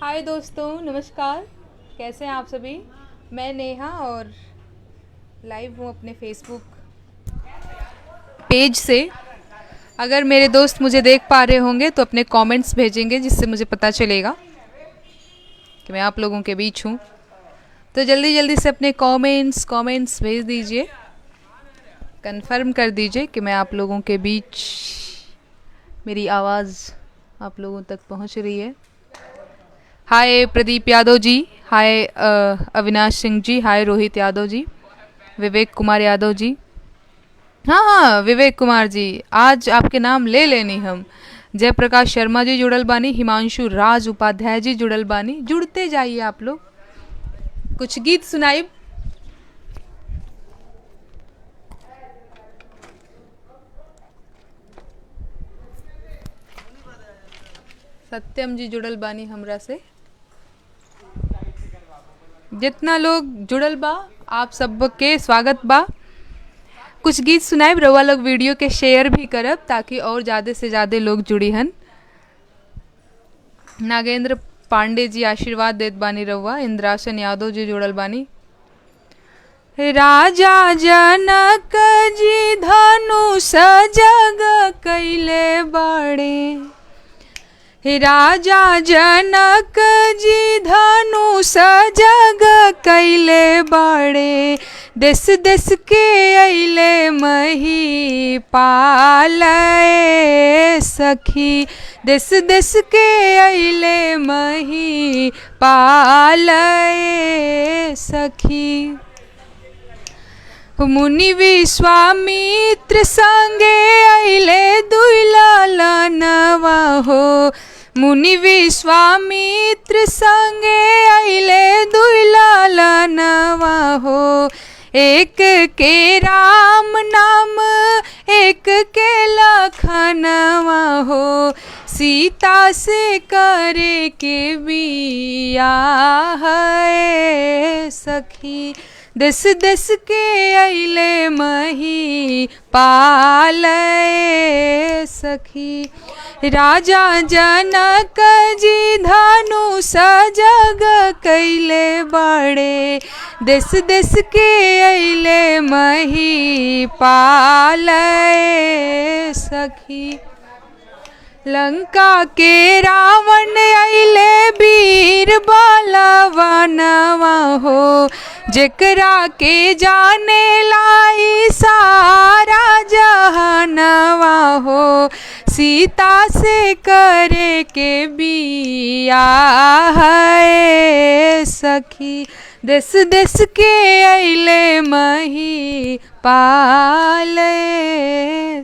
हाय दोस्तों, नमस्कार। कैसे हैं आप सभी। मैं नेहा और लाइव हूँ अपने फेसबुक पेज से। अगर मेरे दोस्त मुझे देख पा रहे होंगे तो अपने कमेंट्स भेजेंगे, जिससे मुझे पता चलेगा कि मैं आप लोगों के बीच हूँ। तो जल्दी जल्दी से अपने कमेंट्स भेज दीजिए, कंफर्म कर दीजिए कि मैं आप लोगों के बीच, मेरी आवाज़ आप लोगों तक पहुँच रही है। हाय प्रदीप यादव जी, हाय अविनाश सिंह जी, हाय रोहित यादव जी, विवेक कुमार यादव जी। हाँ हाँ विवेक कुमार जी, आज आपके नाम ले लेनी हम। जयप्रकाश शर्मा जी जुड़ल बानी, हिमांशु राज उपाध्याय जी जुड़ल बानी। जुड़ते जाइए आप लोग। कुछ गीत सुनाई। सत्यम जी जुड़ल बानी हमरा से। जितना लोग जुड़ल बा आप सबके स्वागत बा। कुछ गीत सुनाइब, रउआ लोग वीडियो के शेयर भी करब ताकि और ज़्यादा से ज़्यादा लोग जुड़ी हन। नागेंद्र पांडे जी आशीर्वाद देत बानी रउआ। इंद्रासन यादव जी जुड़ल बानी। राजा जनक जी धनुष जग कैले बड़े। राजा जनक जी धनुष जग कैले बड़े। देश देश के अइले मही पालय सखी। देश देश के अइले मही पालय सखी। मुनि विश्वामित्र संगे अइले दुई लालनवा हो। मुनि विश्वामित्र संगे अइले दुई लालनवा हो। एक के राम नाम एक के लखनवा हो। सीता से करे के बियाह है सखी। देश देश के अइले मही पालय सखी। राजा जनक जी धनुष जग कैले बड़े। देश देश के अइले मही पालय सखी। लंका के रावण अइले वीर बलवानवा हो। जेकरा के जाने लाई सारा जहानवा हो। सीता से करे के बियाह है सखी। देश देश के अइले मही पालय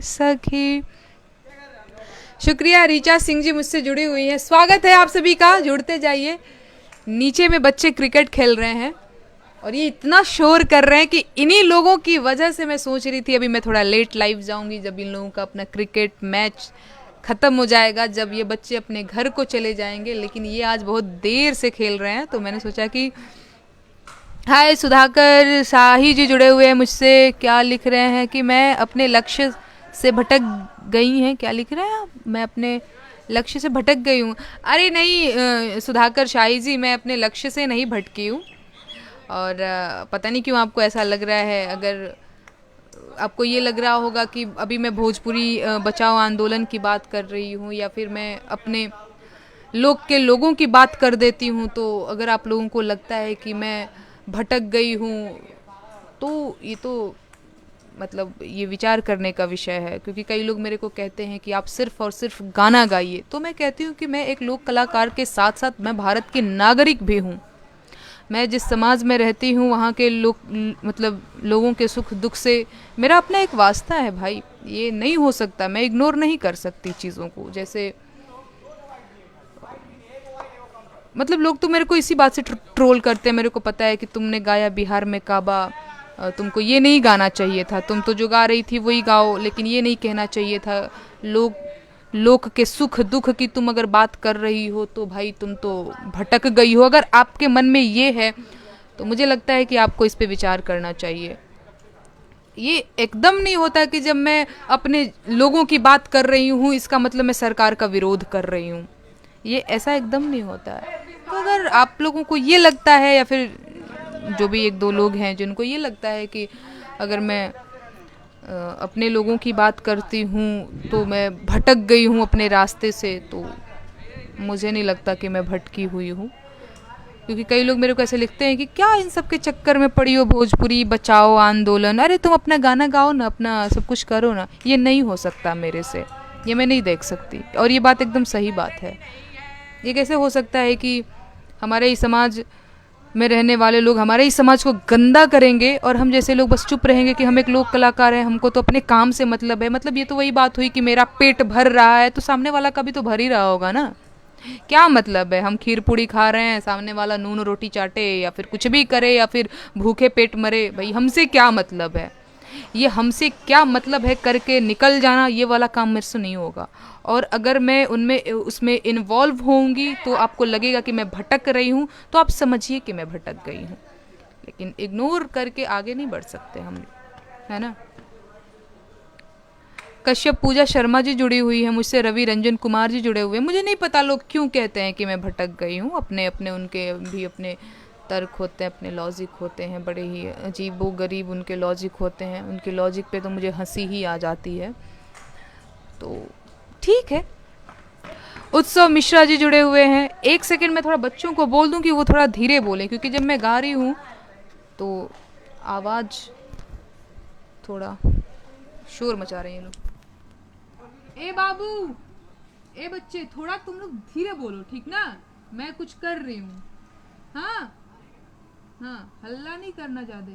सखी। शुक्रिया रीचा सिंह जी मुझसे जुड़ी हुई हैं। स्वागत है आप सभी का, जुड़ते जाइए। नीचे में बच्चे क्रिकेट खेल रहे हैं और ये इतना शोर कर रहे हैं कि इन्हीं लोगों की वजह से मैं सोच रही थी अभी मैं थोड़ा लेट लाइव जाऊंगी, जब इन लोगों का अपना क्रिकेट मैच ख़त्म हो जाएगा, जब ये बच्चे अपने घर को चले जाएंगे। लेकिन ये आज बहुत देर से खेल रहे हैं तो मैंने सोचा कि हाय सुधाकर शाही जी जुड़े हुए हैं मुझसे। क्या लिख रहे हैं कि मैं अपने लक्ष्य से भटक गई हैं। क्या लिख रहे हैं आप? मैं अपने लक्ष्य से भटक गई हूँ। अरे नहीं सुधाकर शाही जी, मैं अपने लक्ष्य से नहीं भटकी हूँ। और पता नहीं क्यों आपको ऐसा लग रहा है। अगर आपको ये लग रहा होगा कि अभी मैं भोजपुरी बचाओ आंदोलन की बात कर रही हूँ या फिर मैं अपने लोगों की बात कर देती हूँ, तो अगर आप लोगों को लगता है कि मैं भटक गई हूँ तो ये तो मतलब ये विचार करने का विषय है। क्योंकि कई लोग मेरे को कहते हैं कि आप सिर्फ और सिर्फ गाना गाइए, तो मैं कहती हूँ कि मैं एक लोक कलाकार के साथ साथ मैं भारत की नागरिक भी हूँ। मैं जिस समाज में रहती हूँ वहाँ के लोगों के सुख दुख से मेरा अपना एक वास्ता है भाई। ये नहीं हो सकता, मैं इग्नोर नहीं कर सकती चीज़ों को। जैसे लोग तो मेरे को इसी बात से ट्रोल करते हैं। मेरे को पता है कि तुमने गाया बिहार में काबा, तुमको ये नहीं गाना चाहिए था, तुम तो जो गा रही थी वही गाओ, लेकिन ये नहीं कहना चाहिए था। लोग के सुख दुख की तुम अगर बात कर रही हो तो भाई तुम तो भटक गई हो। अगर आपके मन में ये है तो मुझे लगता है कि आपको इस पे विचार करना चाहिए। ये एकदम नहीं होता कि जब मैं अपने लोगों की बात कर रही हूँ इसका मतलब मैं सरकार का विरोध कर रही हूँ। ये ऐसा एकदम नहीं होता है। तो अगर आप लोगों को ये लगता है, या फिर जो भी एक दो लोग हैं जिनको ये लगता है कि अगर मैं अपने लोगों की बात करती हूँ तो मैं भटक गई हूँ अपने रास्ते से, तो मुझे नहीं लगता कि मैं भटकी हुई हूँ। क्योंकि कई लोग मेरे को ऐसे लिखते हैं कि क्या इन सब के चक्कर में पड़ी हो, भोजपुरी बचाओ आंदोलन, अरे तुम अपना गाना गाओ ना, अपना सब कुछ करो ना। ये नहीं हो सकता मेरे से, ये मैं नहीं देख सकती। और ये बात एकदम सही बात है। ये कैसे हो सकता है कि हमारे ही समाज में रहने वाले लोग हमारे ही समाज को गंदा करेंगे और हम जैसे लोग बस चुप रहेंगे कि हम एक लोक कलाकार हैं, हमको तो अपने काम से मतलब है। मतलब ये तो वही बात हुई कि मेरा पेट भर रहा है तो सामने वाला का भी तो भर ही रहा होगा ना। क्या मतलब है हम खीर पूड़ी खा रहे हैं, सामने वाला नून रोटी चाटे या फिर कुछ भी करे या फिर भूखे पेट मरे, भाई हमसे क्या मतलब है। ये हमसे क्या मतलब है करके निकल जाना, ये वाला काम मेरे से नहीं होगा। और अगर मैं उसमें इन्वॉल्व होंगी तो आपको लगेगा कि मैं भटक रही हूँ, तो आप समझिए कि मैं भटक गई हूँ। लेकिन इग्नोर करके आगे नहीं बढ़ सकते हम, है ना। कश्यप पूजा शर्मा जी जुड़ी हुई है मुझसे, रवि रंजन कुमार जी जुड़े हुए हैं। मुझे नहीं पता लोग क्यों कहते हैं कि मैं भटक गई हूँ। अपने अपने उनके भी अपने तर्क होते हैं, अपने लॉजिक होते हैं, बड़े ही अजीबो गरीब उनके लॉजिक होते हैं। उनके लॉजिक पे तो मुझे हंसी ही आ जाती है। तो ठीक है। उत्सव मिश्रा जी जुड़े हुए हैं। एक सेकंड में थोड़ा बच्चों को बोल दूं कि वो थोड़ा धीरे बोलें, क्योंकि जब मैं गा रही हूँ तो आवाज़ थोड़ा शोर मचा रहे हैं लोग। ए बाबू, ए बच्चे, थोड़ा तुम लोग धीरे बोलो, ठीक ना। मैं कुछ कर रही हूँ। हाँ हाँ, हल्ला नहीं करना ज्यादा।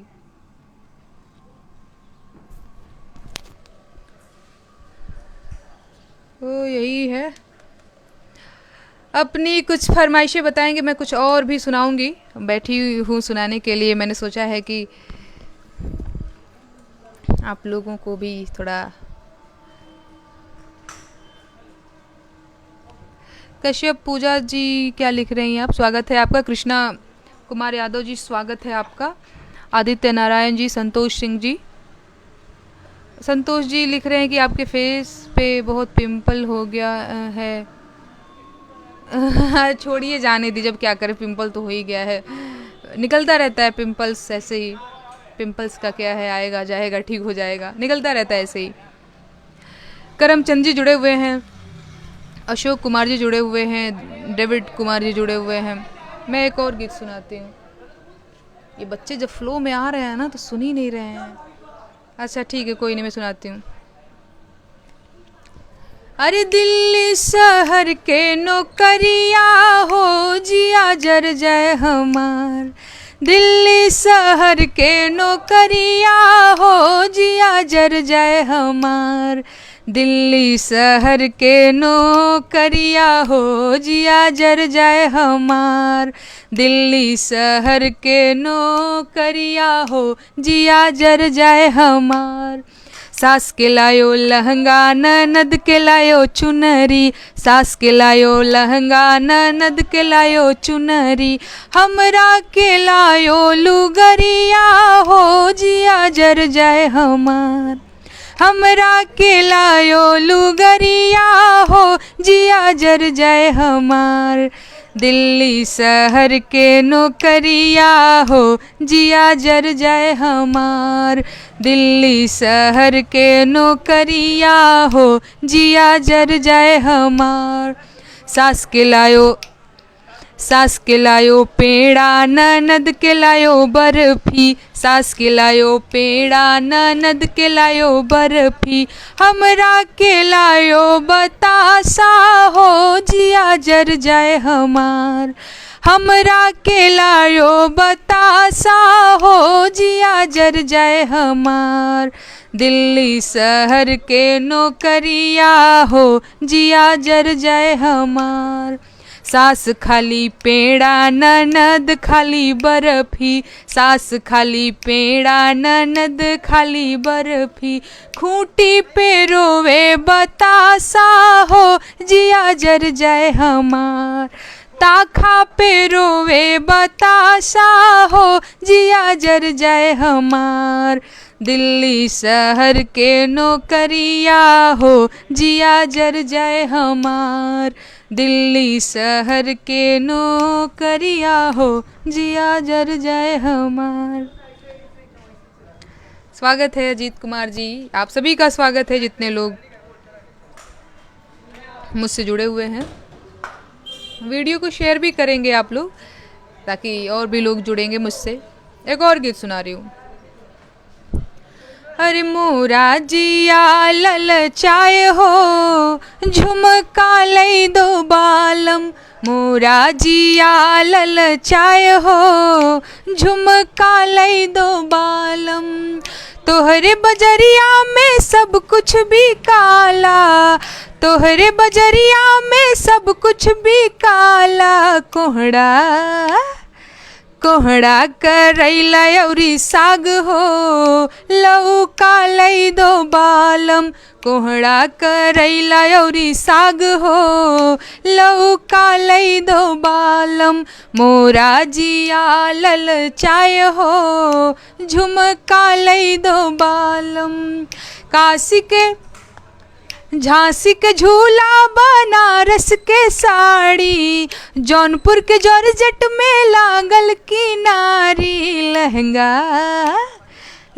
तो यही है, अपनी कुछ फरमाइशें बताएंगे, मैं कुछ और भी सुनाऊंगी। बैठी हूँ सुनाने के लिए। मैंने सोचा है कि आप लोगों को भी थोड़ा। कश्यप पूजा जी क्या लिख रही हैं आप? स्वागत है आपका। कृष्णा कुमार यादव जी स्वागत है आपका। आदित्य नारायण जी, संतोष सिंह जी। संतोष जी लिख रहे हैं कि आपके फेस पे बहुत पिंपल हो गया है। छोड़िए, जाने दी, जब क्या करें, पिंपल तो हो ही गया है, निकलता रहता है पिंपल्स ऐसे ही। पिंपल्स का क्या है, आएगा जाएगा, ठीक हो जाएगा, निकलता रहता है ऐसे ही। करमचंद जी जुड़े हुए हैं, अशोक कुमार जी जुड़े हुए हैं, डेविड कुमार जी जुड़े हुए हैं। मैं एक और गीत सुनाती हूँ। ये बच्चे जब फ्लो में आ रहे हैं ना तो सुन ही नहीं रहे हैं। अच्छा ठीक है, कोई नहीं, मैं सुनाती हूँ। अरे दिल्ली शहर के नौकरिया हो, जिया जर जाए हमार। दिल्ली शहर के नौकरिया हो, जिया जर जाए हमार। दिल्ली शहर के नौकरिया हो, जिया जर जाए हमार। दिल्ली शहर के नौकरिया हो, जिया जर जाए हमार। सास के लायो लहंगा, ननद के लायो चुनरी। सास के लायो लहंगा, ननद के लायो चुनरी। हमरा के लायो लुगरिया हो, जिया जर जाए हमार। हमरा के लायो लुगरिया हो, जिया जर जाए हमार। दिल्ली शहर के नौकरिया हो, जिया जर जाए हमार। दिल्ली शहर के नौकरिया हो, जिया जर जाए हमार। सास के लायो पेड़ा, ननद के लायो बर्फी। सास के लायो पेड़ा, ननद के लायो बर्फी। हमरा के लायो बतासा हो, जिया जर जाए हमार। हमरा के लायो बतासा हो, जिया जर जाए हमार। दिल्ली शहर के नौकरिया हो, जिया जर जाए हमार। सास खाली पेड़ा, ननद खाली बर्फी। सास खाली पेड़ा, ननद खाली बर्फी। खूंटी पे रोवे बतासा हो, जिया जर जाए हमार। ताखा पे रोवे बतासा हो, जिया जर जाए हमार। दिल्ली शहर के नौकरिया हो जिया जर जाए हमार, दिल्ली शहर के नौकरिया हो जिया जर जाए हमार। स्वागत है अजीत कुमार जी, आप सभी का स्वागत है जितने लोग मुझसे जुड़े हुए हैं। वीडियो को शेयर भी करेंगे आप लोग ताकि और भी लोग जुड़ेंगे मुझसे। एक और गीत सुना रही हूँ। अरे मोरा जिया ललचाए हो झुमका लई दो बालम, मोरा जिया ललचाए हो झुमका लई दो बालम, तोहरे बजरिया में सब कुछ भी काला, तोहरे बजरिया में सब कुछ भी काला, कोहड़ा कोहड़ा करैला अउरी साग हो लौका लई दो बालम, कोहड़ा करैला अउरी साग हो लौका लई दो बालम, मोरा जिया ललचाए हो झुमका लई दो बालम, काशी के झांसी के झूला बनारस के साड़ी, जौनपुर के जॉर्जेट में लागल किनारी, लहंगा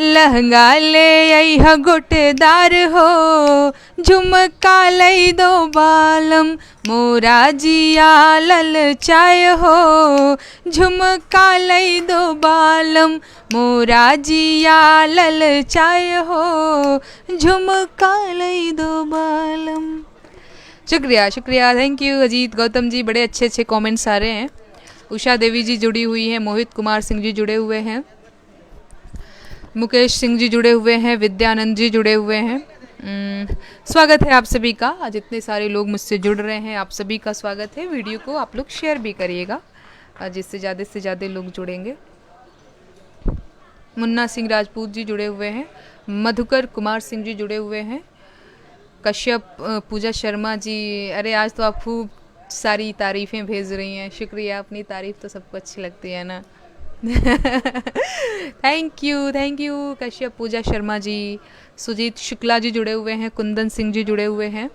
लहंगा ले अइहा गोटेदार हो झुमका लई दो बालम, मोरा जिया ललचाए हो झुमका लई दो बालम, मोरा जिया ललचाए हो झुमका लई दो बालम। शुक्रिया शुक्रिया, थैंक यू अजीत गौतम जी, बड़े अच्छे अच्छे कमेंट्स आ रहे हैं। उषा देवी जी जुड़ी हुई हैं, मोहित कुमार सिंह जी जुड़े हुए हैं, मुकेश सिंह जी जुड़े हुए हैं, विद्यानंद जी जुड़े हुए हैं। स्वागत है आप सभी का। आज इतने सारे लोग मुझसे जुड़ रहे हैं, आप सभी का स्वागत है। वीडियो को आप लोग शेयर भी करिएगा जिससे ज़्यादा से ज़्यादा लोग जुड़ेंगे। मुन्ना सिंह राजपूत जी जुड़े हुए हैं, मधुकर कुमार सिंह जी जुड़े हुए हैं, कश्यप पूजा शर्मा जी, अरे आज तो आप खूब सारी तारीफ़ें भेज रही हैं, शुक्रिया। अपनी तारीफ़ तो सबको अच्छी लगती है ना। थैंक यू कश्यप पूजा शर्मा जी, सुजीत शुक्ला जी जुड़े हुए हैं, कुंदन सिंह जी जुड़े हुए हैं,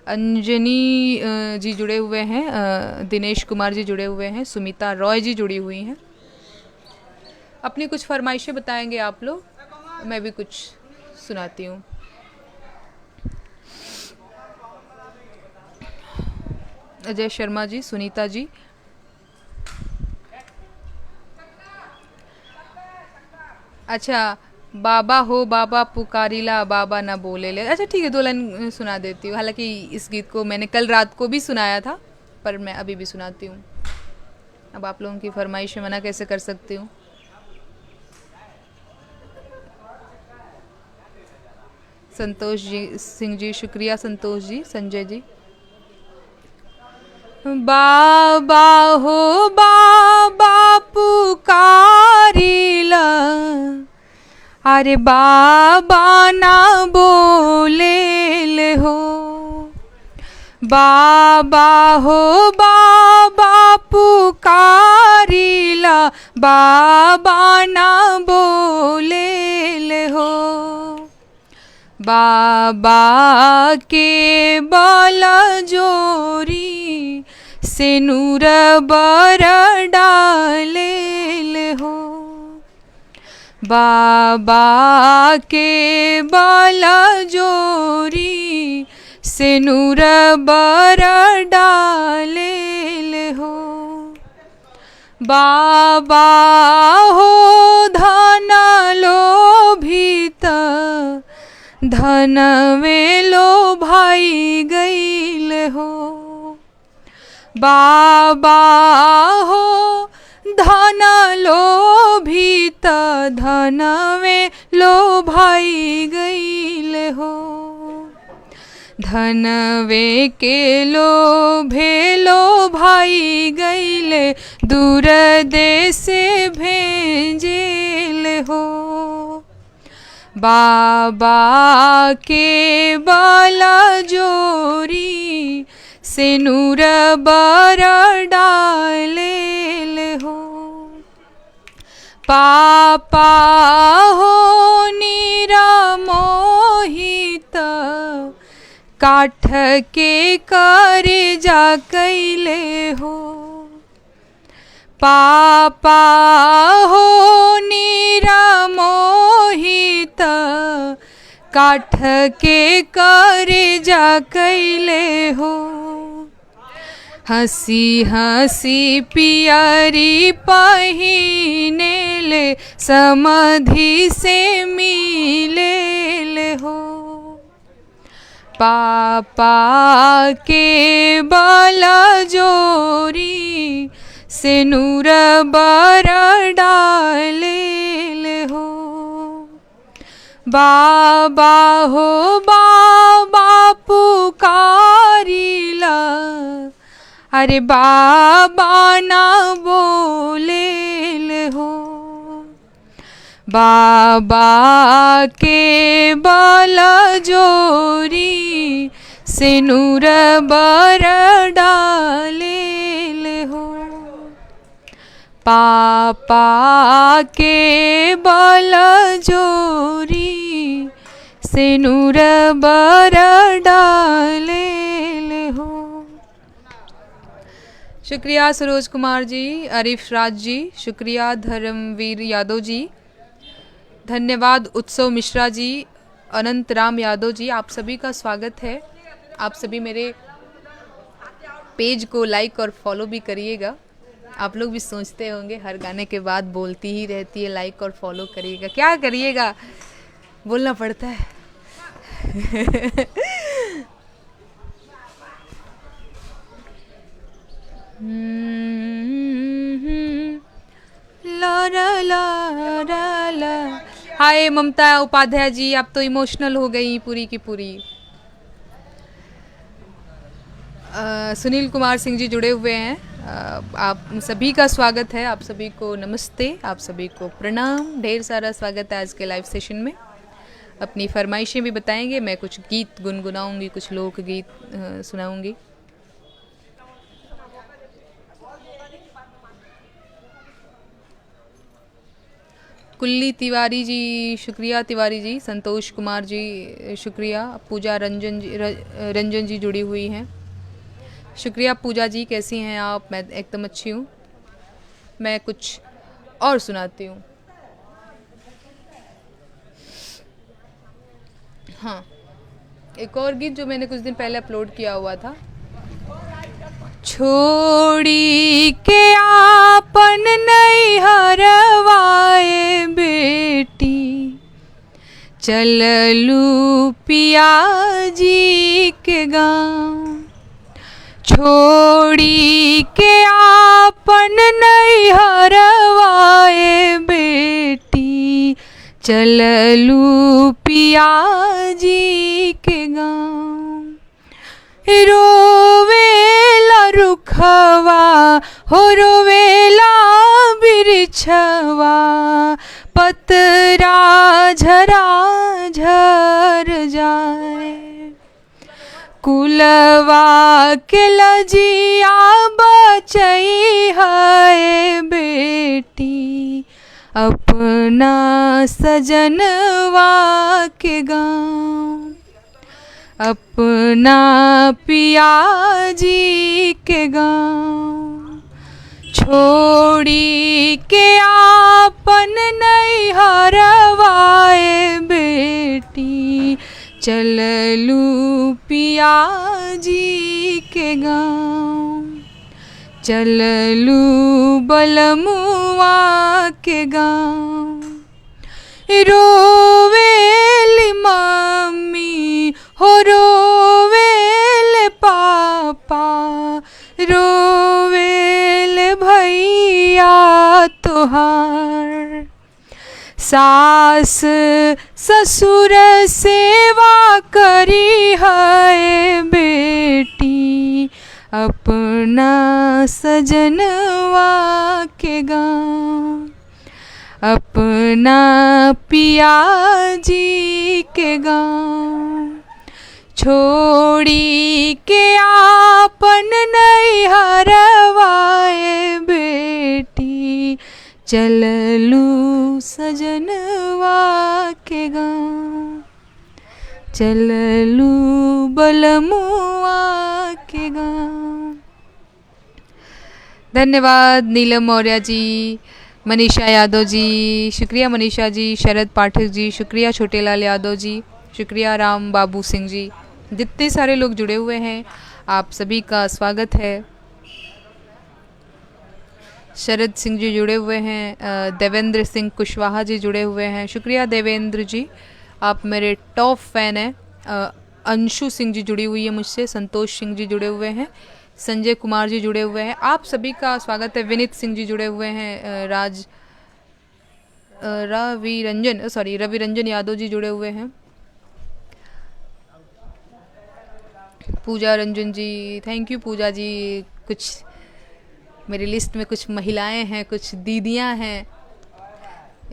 अंजनी जी जुड़े हुए हैं, दिनेश कुमार जी जुड़े हुए हैं, सुमिता रॉय जी जुड़ी हुई हैं। अपनी कुछ फरमाइशें बताएंगे आप लोग, मैं भी कुछ सुनाती हूँ। अजय शर्मा जी, सुनीता जी, अच्छा बाबा हो बाबा पुकारिला बाबा ना बोले ले, अच्छा ठीक है, 2 लाइन सुना देती हूँ। हालांकि इस गीत को मैंने कल रात को भी सुनाया था, पर मैं अभी भी सुनाती हूँ। अब आप लोगों की फरमाइश मना कैसे कर सकती हूँ। संतोष जी सिंह जी, शुक्रिया संतोष जी। संजय जी, बाबा हो बाबा पुकारिला, अरे बाबा ना बोले ले हो, बाबा हो बाबा पुकारिला, बाबा ना बोले ले हो, बाबा के बाला जोरी से नूर बर डाले ले हो, बाबा के बाला जोरी से नूर बर डाले ले हो, बाबा हो धन लोभित धन में लो भाई गईल हो, बाबा हो धन लोभित धन में लो भाई गईल हो, धनवे के लोभे लो भाई गईले दूर देश भेजेल हो, बाबा के बाला जोरी से नूर बर डालेल हो, पापा हो काठ के करे जा कैले हो। पापा हो निरामोहित काठ के करे जा कैले हो। हंसी हंसी पियरी पहिने ले समाधि से मिले ले हो। पापा के बल जोरी से नूर बर डाले ले हो। बाबा हो बाबा पुकारिला अरे बाबा ना बोले ले हो। बाबा के बल जोरी से नूर बर डाले ले हो। पापा के बल जोरी से नूर बर डाले ले हो। शुक्रिया सरोज कुमार जी, आरिफ राज जी, शुक्रिया धर्मवीर यादव जी, धन्यवाद उत्सव मिश्रा जी, अनंत राम यादव जी, आप सभी का स्वागत है। आप सभी मेरे पेज को लाइक और फॉलो भी करिएगा। आप लोग भी सोचते होंगे हर गाने के बाद बोलती ही रहती है लाइक और फॉलो करिएगा, क्या करिएगा, बोलना पड़ता है। ला ला ला ला ला। हाय ममता उपाध्याय जी, आप तो इमोशनल हो गई पूरी की पूरी। सुनील कुमार सिंह जी जुड़े हुए हैं। आप सभी का स्वागत है, आप सभी को नमस्ते, आप सभी को प्रणाम, ढेर सारा स्वागत है आज के लाइव सेशन में। अपनी फरमाइशें भी बताएंगे, मैं कुछ गीत गुनगुनाऊंगी, कुछ लोकगीत सुनाऊंगी। कुल्ली तिवारी जी शुक्रिया, तिवारी जी, संतोष कुमार जी शुक्रिया, पूजा रंजन जी जुड़ी हुई हैं, शुक्रिया पूजा जी, कैसी हैं आप? मैं एकदम अच्छी हूँ। मैं कुछ और सुनाती हूँ। हाँ, एक और गीत जो मैंने कुछ दिन पहले अपलोड किया हुआ था। छोड़ी के आपन नहीं हरवाए बेटी, चललू पिया जी के गाँव। छोड़ी के आपन नहीं हरवाए बेटी, चललू पिया जी के गाँव। रोवेला रुखवा हो रोवेला बिरछवा, पतरा झरा झर जाए। कुलवा के लजिया बचई है बेटी, अपना सजनवा के गाँव। अपना पिया जी के गाँव। छोड़ी के आपन नहीं हरवाए बेटी, चललू पिया जी के गाँव। चललू बलमुआ के गाँव। रोवेली मम्मी हो रोवेल पापा, रोवेल भैया तोहार। सास ससुर सेवा करी है बेटी, अपना सजनवा के गाँव। अपना पिया जी के गाँव। छोड़ी के आपन नहीं हरवाए बेटी, चललू सजनवा के गाँव। चललू बलमुआ के गाँव। धन्यवाद नीलम मौर्य जी, मनीषा यादव जी, शुक्रिया मनीषा जी, शरद पाठक जी, शुक्रिया छोटेलाल यादव जी, शुक्रिया राम बाबू सिंह जी। जितने सारे लोग जुड़े हुए हैं आप सभी का स्वागत है। शरद सिंह जी जुड़े हुए हैं, देवेंद्र सिंह कुशवाहा जी जुड़े हुए हैं, शुक्रिया देवेंद्र जी, आप मेरे टॉप फैन हैं। अंशु सिंह जी जुड़ी हुई है मुझसे, संतोष सिंह जी जुड़े हुए हैं, संजय कुमार जी जुड़े हुए हैं, आप सभी का स्वागत है। विनीत सिंह जी जुड़े हुए हैं, रवि रंजन यादव जी जुड़े हुए हैं, पूजा रंजन जी, थैंक यू पूजा जी। कुछ मेरी लिस्ट में कुछ महिलाएं हैं, कुछ दीदियां हैं,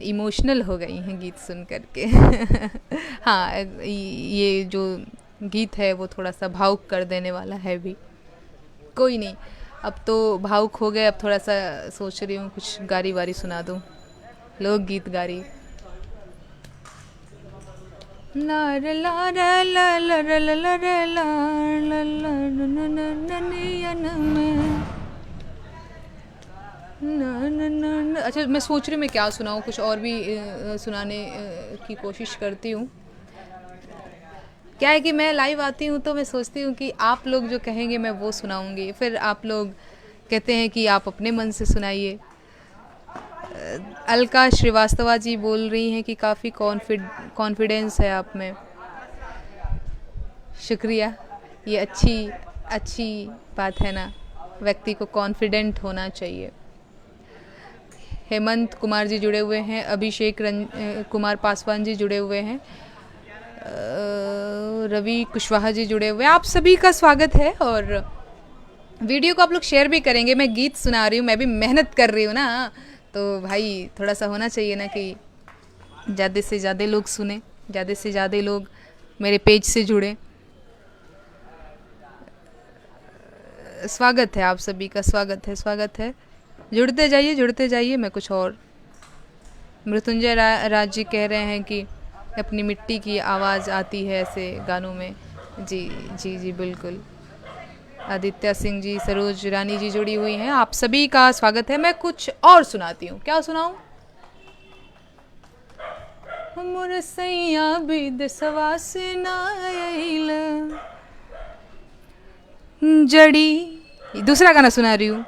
इमोशनल हो गई हैं गीत सुन करके। हाँ, ये जो गीत है वो थोड़ा सा भावुक कर देने वाला है भी, कोई नहीं, अब तो भावुक हो गए, अब थोड़ा सा सोच रही हूँ कुछ गारी वारी सुना दूँ, लोक गीत गारी। अच्छा, मैं सोच रही हूँ मैं क्या सुनाऊँ, कुछ और भी सुनाने की कोशिश करती हूँ। क्या है कि मैं लाइव आती हूँ तो मैं सोचती हूँ कि आप लोग जो कहेंगे मैं वो सुनाऊँगी, फिर आप लोग कहते हैं कि आप अपने मन से सुनाइए। अलका श्रीवास्तवा जी बोल रही हैं कि काफ़ी कॉन्फिडेंस है आप में, शुक्रिया, ये अच्छी बात है ना, व्यक्ति को कॉन्फिडेंट होना चाहिए। हेमंत कुमार जी जुड़े हुए हैं, अभिषेक कुमार पासवान जी जुड़े हुए हैं, रवि कुशवाहा जी जुड़े हुए हैं, आप सभी का स्वागत है। और वीडियो को आप लोग शेयर भी करेंगे, मैं गीत सुना रही हूँ, मैं भी मेहनत कर रही हूँ ना, तो भाई थोड़ा सा होना चाहिए ना कि ज़्यादा से ज़्यादा लोग सुने, ज़्यादा से ज़्यादा लोग मेरे पेज से जुड़े। स्वागत है आप सभी का, स्वागत है, जुड़ते जाइए। मैं कुछ और, मृत्युंजय राज जी कह रहे हैं कि अपनी मिट्टी की आवाज़ आती है ऐसे गानों में, जी बिल्कुल। आदित्य सिंह जी, सरोज रानी जी जुड़ी हुई हैं, आप सभी का स्वागत है। मैं कुछ और सुनाती हूँ, क्या सुनाऊँ? मोर सैया बिद सवा से नाइल जड़ी, दूसरा गाना सुना रही हूँ।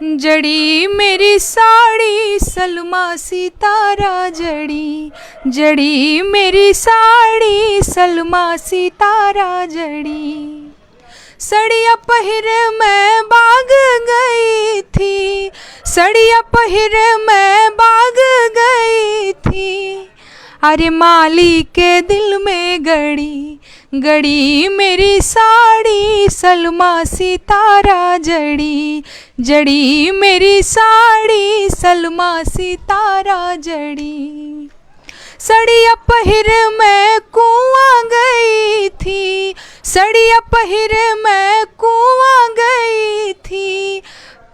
जड़ी मेरी साड़ी सलमा सितारा जड़ी मेरी साड़ी सलमा सितारा जड़ी, सड़िया पहिर मैं बाग गई थी, सड़िया पहिर मैं बाग गई थी, अरे माली के दिल में गड़ी मेरी साड़ी सलमा सितारा जड़ी मेरी साड़ी सलमा सितारा जड़ी, सड़िया पहिर मैं कुआं गई थी, सड़िया पहिर मैं कुआं गई थी,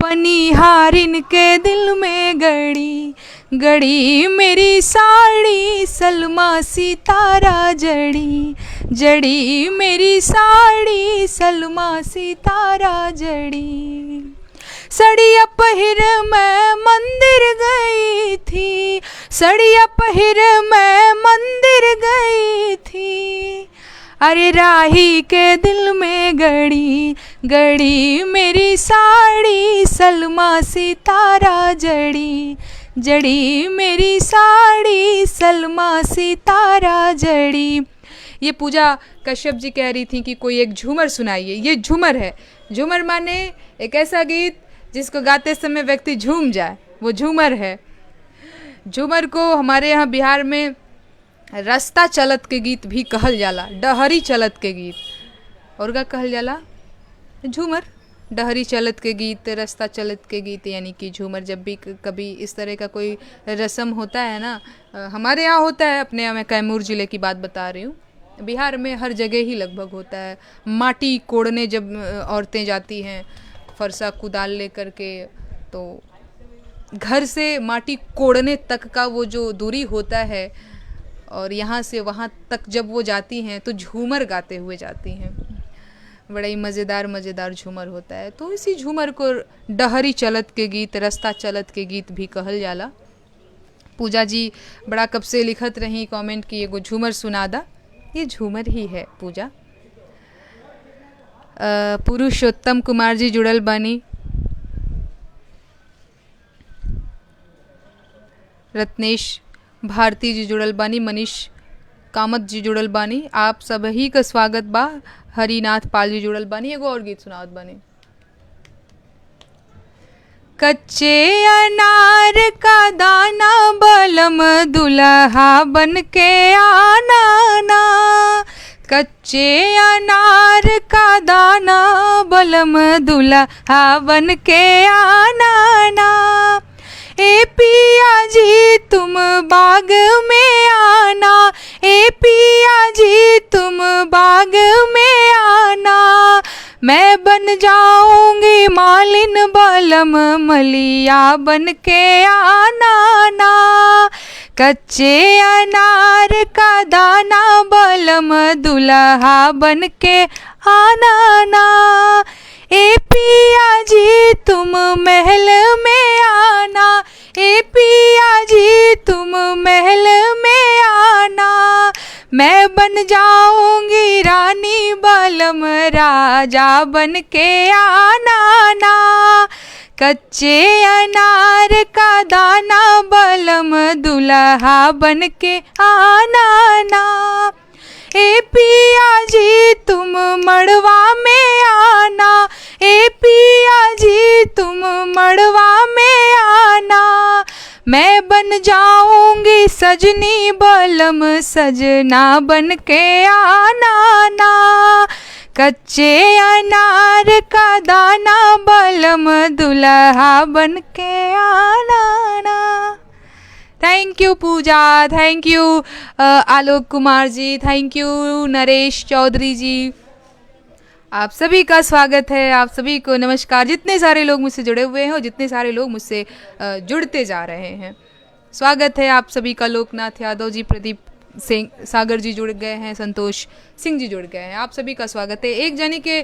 पनिहारिन के दिल में गड़ी मेरी साड़ी सलमा सितारा जड़ी मेरी साड़ी सलमा सितारा जड़ी, सड़िया पहिर मैं मंदिर गई थी, सड़िया पहिर मैं मंदिर गई थी, अरे राही के दिल में गड़ी मेरी साड़ी सलमा सितारा जड़ी मेरी साड़ी सलमा सितारा जड़ी। ये पूजा कश्यप जी कह रही थी कि कोई एक झूमर सुनाइए, ये झूमर है। झूमर माने एक ऐसा गीत जिसको गाते समय व्यक्ति झूम जाए, वो झूमर है। झूमर को हमारे यहाँ बिहार में रास्ता चलत के गीत भी कहल जाला, डहरी चलत के गीत, और का कहल जाला झूमर। डहरी चलत के गीत, रास्ता चलत के गीत, यानी कि झूमर। जब भी कभी इस तरह का कोई रस्म होता है ना, हमारे यहाँ होता है, अपने यहाँ मैं कैमूर ज़िले की बात बता रही हूँ, बिहार में हर जगह ही लगभग होता है। माटी कोड़ने जब औरतें जाती हैं फरसा कुदाल ले करके, तो घर से माटी कोड़ने तक का वो जो दूरी होता है, और यहाँ से वहाँ तक जब वो जाती हैं तो झूमर गाते हुए जाती हैं। बड़ा ही मज़ेदार झूमर होता है। तो इसी झूमर को डहरी चलत के गीत, रास्ता चलत के गीत भी कहल जाला। पूजा जी बड़ा कब से लिखत रही कमेंट की एगो झूमर सुना दा। ये झूमर ही है पूजा। पुरुषोत्तम कुमार जी जुड़ल बानी, रत्नेश भारती जी जुड़ल बानी, मनीष कामत जी जुड़ल बानी। आप सभी का स्वागत बा। हरिनाथ पाल जी जुड़ल बानी। एगो और गीत सुनावत बानी। कच्चे अनार का दाना बलम दुल्हा बन के आना ना, कच्चे अनार का दाना बलम दुल्हा बन के आना ना। ए पिया जी तुम बाग में आना, ए पिया जी तुम बाग में आना। मैं बन जाऊंगी मालिन बलम मलिया बन के आना ना। कच्चे अनार का दाना बलम दुल्हा बन के आना ना। ए पिया जी तुम महल में आना, ए पिया जी तुम महल में आना। मैं बन जाऊंगी रानी बलम राजा बन के आना ना। कच्चे अनार का दाना बलम दुल्हा बन के आना ना। ए पिया जी तुम मड़वा में आना, ए पिया जी तुम मड़वा में आना। मैं बन जाऊंगी सजनी बलम सजना बन के आना ना। कच्चे अनार का दाना बलम दुल्हा बन के आना ना। Thank you Pooja, thank you Alok Kumar ji, thank you Naresh Chaudhary ji. आप सभी का स्वागत है, आप सभी को नमस्कार। जितने सारे लोग मुझसे जुड़े हुए हैं और जितने सारे लोग मुझसे जुड़ते जा रहे हैं, स्वागत है आप सभी का। लोकनाथ यादव जी, प्रदीप सिंह, सागर जी जुड़ गए हैं, संतोष सिंह जी जुड़ गए हैं। आप सभी का स्वागत है। एक जनी के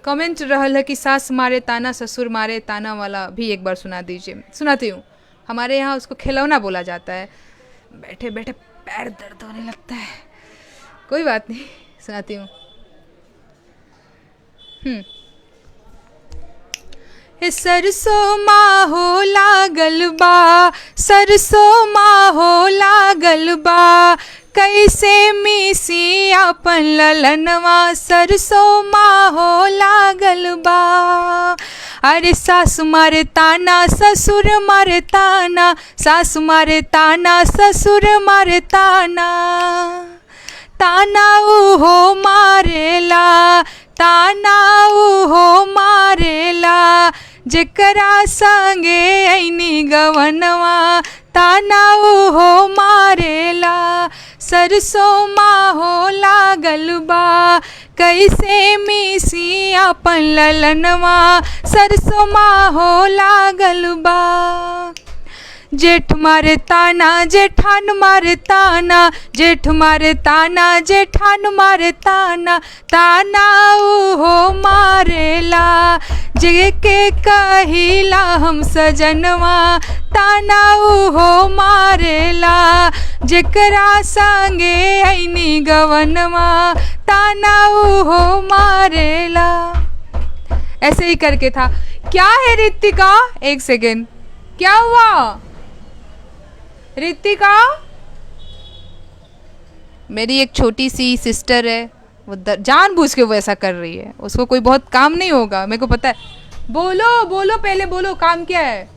कमेंट रहल है कि सास मारे ताना ससुर मारे ताना वाला भी एक बार सुना दीजिए। सुनाती हूँ। हमारे यहाँ उसको खिलौना बोला जाता है। बैठे बैठे पैर दर्द होने लगता है। कोई बात नहीं, सुनाती हूँ। सरसों माहो लागल बा, सरसों माहो लागल बा। कैसे मिसी अपन ललनवा सरसों माहो लागल बा। अरे सास मारे ताना ससुर मारे ताना, सास मारे ताना ससुर मारे ताना। ताना उहो मारेला, ताना उहो मारेला। जेकरा संगे ऐनी गवनवा ताना उहो मारेला। सरसों माहो लागल बा, कैसे मिसी अपन ललनवा सरसों माहो लागल बा। जेठ मारे ताना जेठान मारे ताना, जेठ मारे ताना जेठान मारे ताना। ताना उहो मारेला जेके कहिला हम सजनवा। ताना उहो मारेला जेकरा संगे ऐनी गवनवा। ताना उहो मारेला। ऐसे ही करके था। क्या है रितिका? एक सेकेंड, क्या हुआ रितिका? मेरी एक छोटी सी सिस्टर है, वो जानबूझ के वो ऐसा कर रही है। उसको कोई बहुत काम नहीं होगा, मेरे को पता है। बोलो बोलो, पहले बोलो काम क्या है,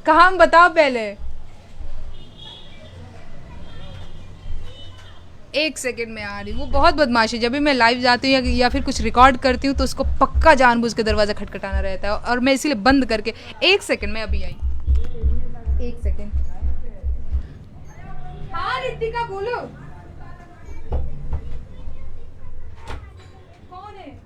काम बताओ पहले। एक सेकंड में आ रही। वो बहुत बदमाशी, जब भी मैं लाइव जाती हूँ या फिर कुछ रिकॉर्ड करती हूँ तो उसको पक्का जानबूझ के दरवाज़ा खटखटाना रहता है और मैं इसीलिए बंद करके। एक सेकंड में अभी आई, एक सेकंड। हाँ रितिका बोलो। कौन है?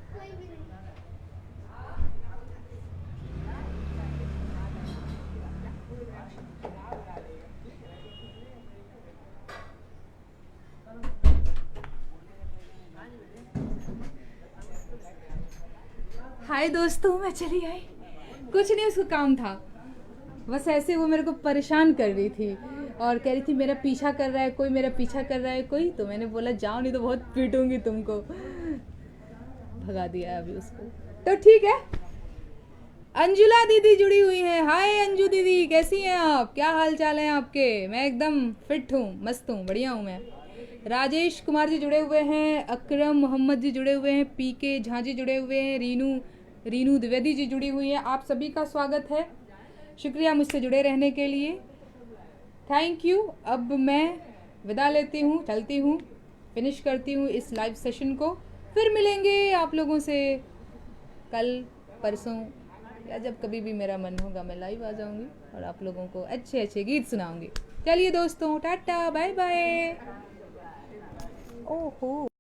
हाय दोस्तों, मैं चली आई। कुछ नहीं, उसको काम था, बस ऐसे वो मेरे को परेशान कर रही थी और कह रही थी मेरा पीछा कर रहा है कोई, मेरा पीछा कर रहा है कोई। तो मैंने बोला जाओ, नहीं तो बहुत पीटूंगी तुमको। भगा दिया है अभी उसको। तो ठीक है, अंजुला दीदी जुड़ी हुई है। हाय अंजू दीदी, कैसी हैं आप? क्या हाल चाल है आपके? मैं एकदम फिट हूँ, मस्त हूँ, बढ़िया हूँ मैं। राजेश कुमार जी जुड़े हुए हैं, अकरम मोहम्मद जी जुड़े हुए हैं, पीके झा जी जुड़े हुए हैं, रीनू द्विवेदी जी जुड़ी हुई है। आप सभी का स्वागत है, शुक्रिया मुझसे जुड़े रहने के लिए, थैंक यू। अब मैं विदा लेती हूँ, चलती हूँ, फिनिश करती हूँ इस लाइव सेशन को। फिर मिलेंगे आप लोगों से कल, परसों, या जब कभी भी मेरा मन होगा मैं लाइव आ जाऊंगी और आप लोगों को अच्छे अच्छे गीत सुनाऊंगी। चलिए दोस्तों, टाटा बाय बाय। ओहो।